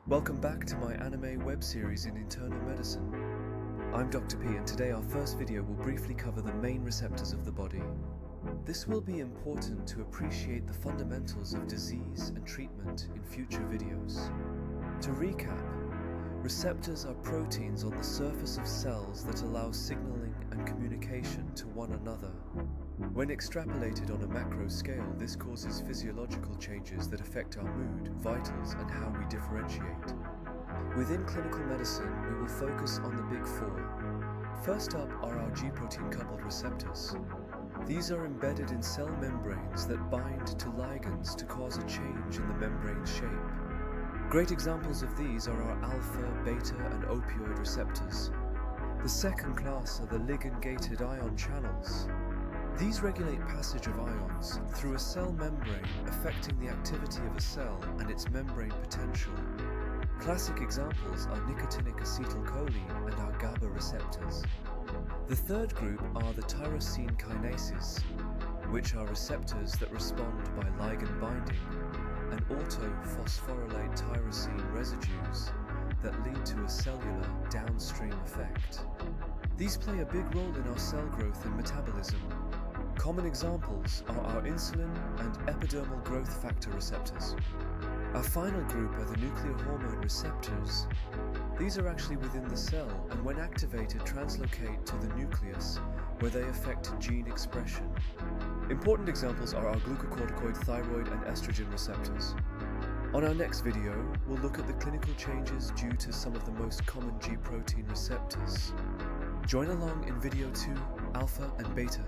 Welcome back to my anime web series in internal medicine. I'm Dr. P, and today our first video will briefly cover the main receptors of the body. This will be important to appreciate the fundamentals of disease and treatment in future videos. To recap, receptors are proteins on the surface of cells that allow signaling and communication to one another. When extrapolated on a macro scale, this causes physiological changes that affect our mood, vitals, and how we differentiate. Within clinical medicine, we will focus on the big four. First up are our G-protein coupled receptors. These are embedded in cell membranes that bind to ligands to cause a change in the membrane shape. Great examples of these are our alpha, beta, and opioid receptors. The second class are the ligand-gated ion channels. These regulate passage of ions through a cell membrane, affecting the activity of a cell and its membrane potential. Classic examples are nicotinic acetylcholine and our GABA receptors. The third group are the tyrosine kinases, which are receptors that respond by ligand binding, and autophosphorylate tyrosine residues that lead to a cellular downstream effect. These play a big role in our cell growth and metabolism. Common examples are our insulin and epidermal growth factor receptors. Our final group are the nuclear hormone receptors. These are actually within the cell, and when activated translocate to the nucleus, where they affect gene expression. Important examples are our glucocorticoid, thyroid, and estrogen receptors. On our next video, we'll look at the clinical changes due to some of the most common G-protein receptors. Join along in video 2, alpha and beta.